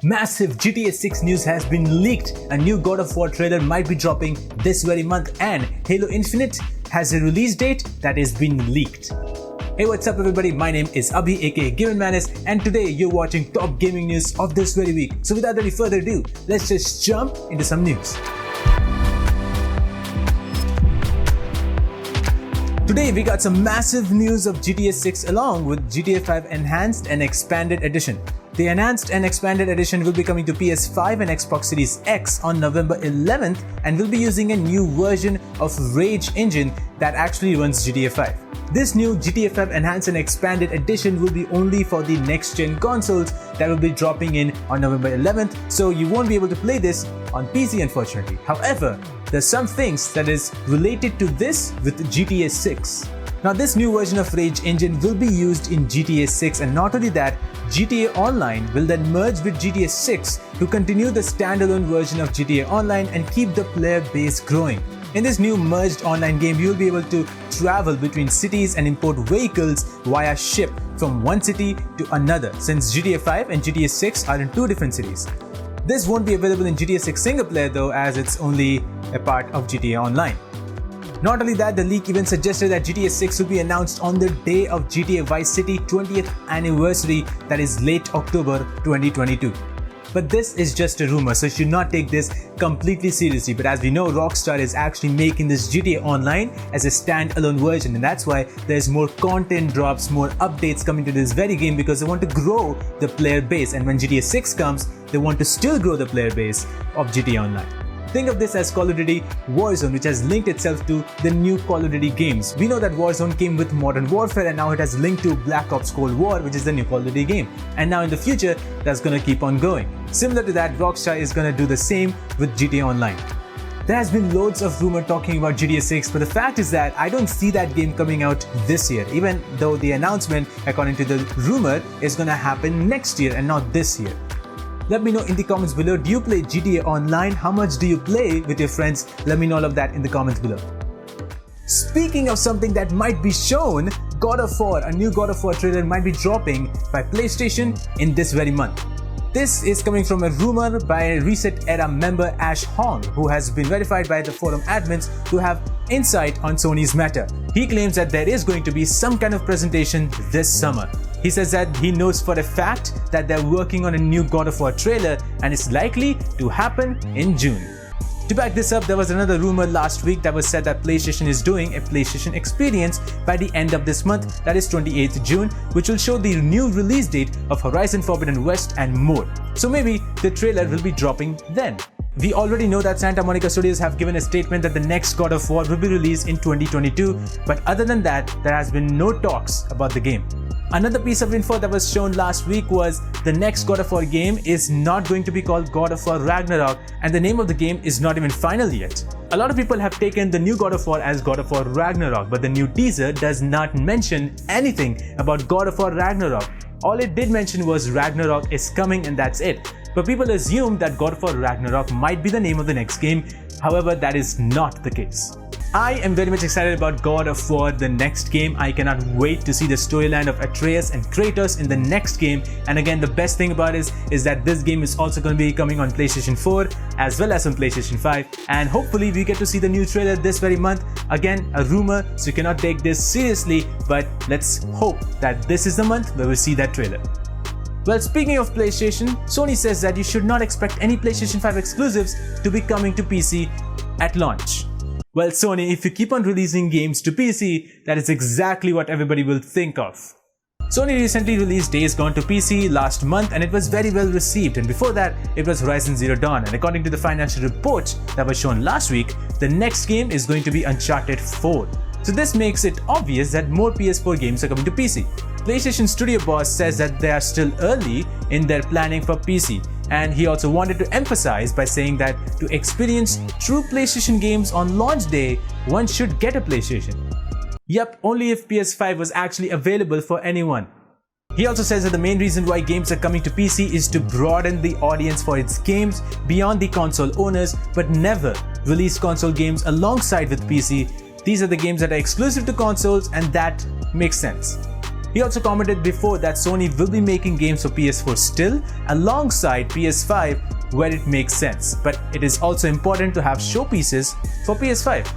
Massive GTA 6 news has been leaked. A new God of War trailer might be dropping this very month, and Halo Infinite has a release date that is being leaked. Hey, what's up everybody? My name is Abhi aka GaminMadness, and today you're watching top gaming news of this very week. So without any further ado, let's just jump into some news. Today we got some massive news of GTA 6 along with GTA 5 Enhanced and Expanded Edition. The Enhanced and Expanded Edition will be coming to PS5 and Xbox Series X on November 11th and will be using a new version of Rage engine that actually runs GTA 5. This new GTA 5 Enhanced and Expanded Edition will be only for the next-gen consoles that will be dropping in on November 11th, so you won't be able to play this on PC unfortunately. However, there's some things that is related to this with GTA 6. Now this new version of Rage engine will be used in GTA 6, and not only that, GTA Online will then merge with GTA 6 to continue the standalone version of GTA Online and keep the player base growing. In this new merged online game, you will be able to travel between cities and import vehicles via ship from one city to another, since GTA 5 and GTA 6 are in two different cities. This won't be available in GTA 6 single player though, as it's only a part of GTA Online. Not only that, the leak even suggested that GTA 6 will be announced on the day of GTA Vice City 20th anniversary, that is late October 2022. But this is just a rumor, so you should not take this completely seriously. But as we know, Rockstar is actually making this GTA Online as a standalone version, and that's why there's more content drops, more updates coming to this very game, because they want to grow the player base. And when GTA 6 comes, they want to still grow the player base of GTA Online. Think of this as Call of Duty Warzone, which has linked itself to the new Call of Duty games. We know that Warzone came with Modern Warfare, and now it has linked to Black Ops Cold War, which is the new Call of Duty game. And now in the future, that's gonna keep on going. Similar to that, Rockstar is gonna do the same with GTA Online. There has been loads of rumor talking about GTA 6, but the fact is that I don't see that game coming out this year, even though the announcement, according to the rumor, is gonna happen next year and not this year. Let me know in the comments below, do you play GTA Online? How much do you play with your friends? Let me know all of that in the comments below. Speaking of something that might be shown, God of War, a new God of War trailer might be dropping by PlayStation in this very month. This is coming from a rumor by a Reset Era member Ash Hong, who has been verified by the forum admins to have insight on Sony's matter. He claims that there is going to be some kind of presentation this summer. He says that he knows for a fact that they're working on a new God of War trailer and it's likely to happen in June. To back this up, there was another rumor last week that was said that PlayStation is doing a PlayStation Experience by the end of this month, that is 28th June, which will show the new release date of Horizon Forbidden West and more. So maybe the trailer will be dropping then. We already know that Santa Monica Studios have given a statement that the next God of War will be released in 2022, but other than that, there has been no talks about the game. Another piece of info that was shown last week was the next God of War game is not going to be called God of War Ragnarok, and the name of the game is not even final yet. A lot of people have taken the new God of War as God of War Ragnarok, but the new teaser does not mention anything about God of War Ragnarok. All it did mention was Ragnarok is coming, and that's it. But people assume that God of War Ragnarok might be the name of the next game. However, that is not the case. I am very much excited about God of War, the next game. I cannot wait to see the storyline of Atreus and Kratos in the next game. And again, the best thing about it is that this game is also going to be coming on PlayStation 4 as well as on PlayStation 5. And hopefully we get to see the new trailer this very month. Again, a rumor, so you cannot take this seriously, but let's hope that this is the month where we see that trailer. Well, speaking of PlayStation, Sony says that you should not expect any PlayStation 5 exclusives to be coming to PC at launch. Well, Sony, if you keep on releasing games to PC, that is exactly what everybody will think of. Sony recently released Days Gone to PC last month, and it was very well received, and before that it was Horizon Zero Dawn, and according to the financial report that was shown last week, the next game is going to be Uncharted 4. So this makes it obvious that more PS4 games are coming to PC. PlayStation Studio boss says that they are still early in their planning for PC, and he also wanted to emphasize by saying that to experience true PlayStation games on launch day, one should get a PlayStation. Yep, only if PS5 was actually available for anyone. He also says that the main reason why games are coming to PC is to broaden the audience for its games beyond the console owners, but never release console games alongside with PC. These are the games that are exclusive to consoles, and that makes sense. He also commented before that Sony will be making games for PS4 still, alongside PS5 where it makes sense. But it is also important to have showpieces for PS5.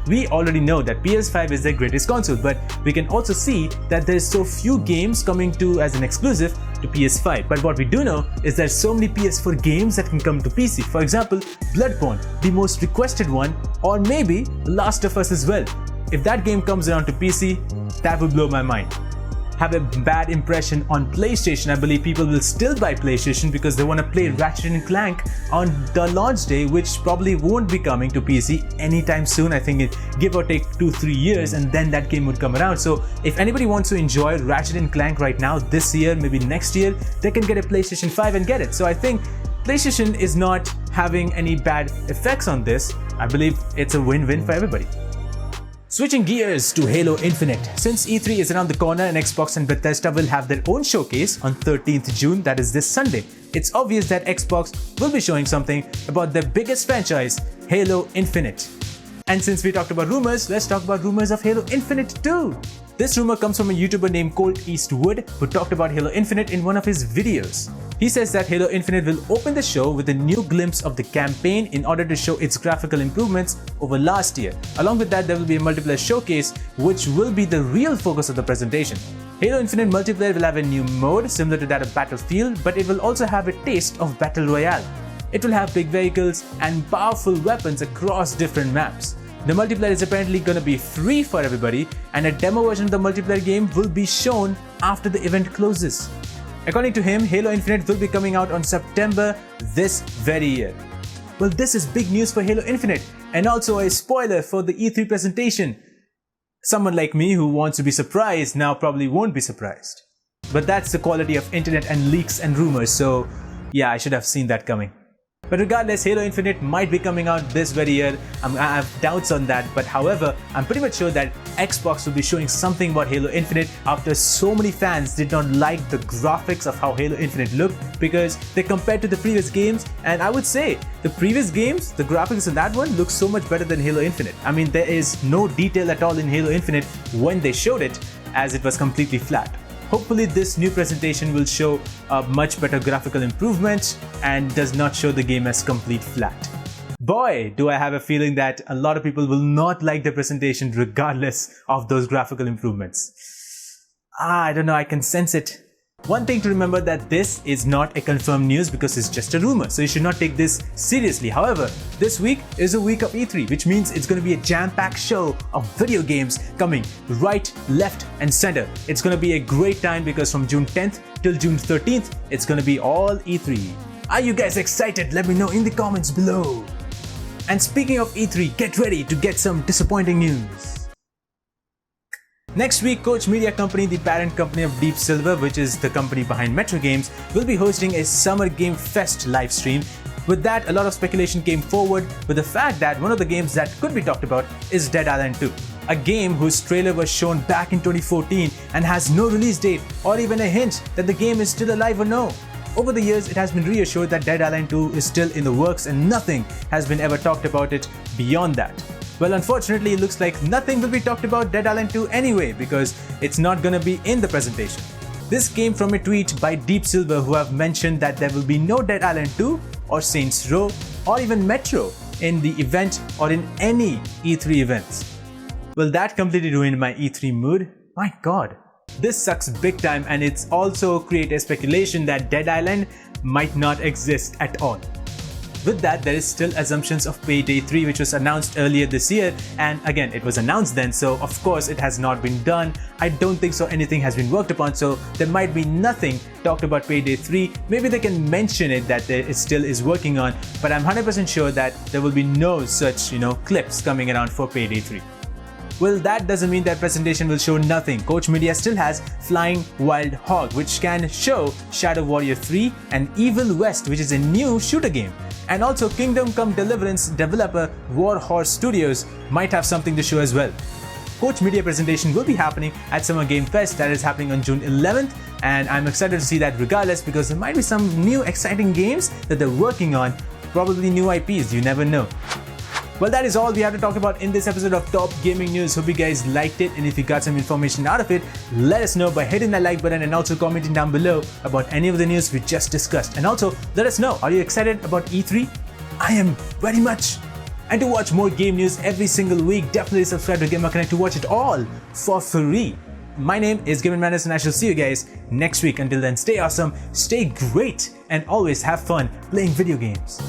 We already know that PS5 is their greatest console, but we can also see that there's so few games coming to as an exclusive to PS5. But what we do know is there's so many PS4 games that can come to PC. For example, Bloodborne, the most requested one, or maybe Last of Us as well. If that game comes around to PC, that would blow my mind. Have a bad impression on PlayStation. I believe people will still buy PlayStation because they want to play Ratchet & Clank on the launch day, which probably won't be coming to PC anytime soon. I think it give or take 2-3 years, and then that game would come around. So if anybody wants to enjoy Ratchet & Clank right now, this year, maybe next year, they can get a PlayStation 5 and get it. So I think PlayStation is not having any bad effects on this. I believe it's a win-win for everybody. Switching gears to Halo Infinite. Since E3 is around the corner and Xbox and Bethesda will have their own showcase on 13th June, that is this Sunday, it's obvious that Xbox will be showing something about their biggest franchise, Halo Infinite. And since we talked about rumors, let's talk about rumors of Halo Infinite too. This rumor comes from a YouTuber named Colt Eastwood who talked about Halo Infinite in one of his videos. He says that Halo Infinite will open the show with a new glimpse of the campaign in order to show its graphical improvements over last year. Along with that, there will be a multiplayer showcase which will be the real focus of the presentation. Halo Infinite multiplayer will have a new mode similar to that of Battlefield, but it will also have a taste of Battle Royale. It will have big vehicles and powerful weapons across different maps. The multiplayer is apparently going to be free for everybody, and a demo version of the multiplayer game will be shown after the event closes. According to him, Halo Infinite will be coming out on September this very year. Well, this is big news for Halo Infinite, and also a spoiler for the E3 presentation. Someone like me who wants to be surprised now probably won't be surprised. But that's the quality of internet and leaks and rumors, so yeah, I should have seen that coming. But regardless, Halo Infinite might be coming out this very year. I have doubts on that, but however, I'm pretty much sure that Xbox will be showing something about Halo Infinite after so many fans did not like the graphics of how Halo Infinite looked because they compared to the previous games, and I would say the previous games, the graphics in that one look so much better than Halo Infinite. I mean, there is no detail at all in Halo Infinite when they showed it, as it was completely flat. Hopefully this new presentation will show a much better graphical improvement and does not show the game as complete flat. Boy, do I have a feeling that a lot of people will not like the presentation regardless of those graphical improvements. I don't know, I can sense it. One thing to remember that this is not a confirmed news because it's just a rumor, so you should not take this seriously. However, this week is a week of E3, which means it's going to be a jam-packed show of video games coming right, left and center. It's going to be a great time because from June 10th till June 13th, it's going to be all E3. Are you guys excited? Let me know in the comments below. And speaking of E3, get ready to get some disappointing news. Next week, Koch Media Company, the parent company of Deep Silver, which is the company behind Metro Games, will be hosting a Summer Game Fest livestream. With that, a lot of speculation came forward with the fact that one of the games that could be talked about is Dead Island 2, a game whose trailer was shown back in 2014 and has no release date or even a hint that the game is still alive or no. Over the years, it has been reassured that Dead Island 2 is still in the works and nothing has been ever talked about it beyond that. Well, unfortunately, it looks like nothing will be talked about Dead Island 2 anyway because it's not gonna be in the presentation. This came from a tweet by Deep Silver, who have mentioned that there will be no Dead Island 2 or Saints Row or even Metro in the event or in any E3 events. Well, that completely ruined my E3 mood. My god. This sucks big time, and it's also created a speculation that Dead Island might not exist at all. With that, there is still assumptions of Payday 3, which was announced earlier this year, and again, it was announced then, so of course it has not been done. I don't think so anything has been worked upon, so there might be nothing talked about Payday 3. Maybe they can mention it that it still is working on, but I'm 100% sure that there will be no such, clips coming around for Payday 3. Well, that doesn't mean that presentation will show nothing. Koch Media still has Flying Wild Hog, which can show Shadow Warrior 3 and Evil West, which is a new shooter game. And also Kingdom Come Deliverance developer War Horse Studios might have something to show as well. Koch Media presentation will be happening at Summer Game Fest, that is happening on June 11th, and I'm excited to see that regardless because there might be some new exciting games that they're working on, probably new IPs, you never know. Well, that is all we have to talk about in this episode of Top Gaming News. Hope you guys liked it, and if you got some information out of it, let us know by hitting that like button and also commenting down below about any of the news we just discussed. And also, let us know, are you excited about E3? I am very much. And to watch more game news every single week, definitely subscribe to GamerConnect to watch it all for free. My name is GaminMadness, and I shall see you guys next week. Until then, stay awesome, stay great, and always have fun playing video games.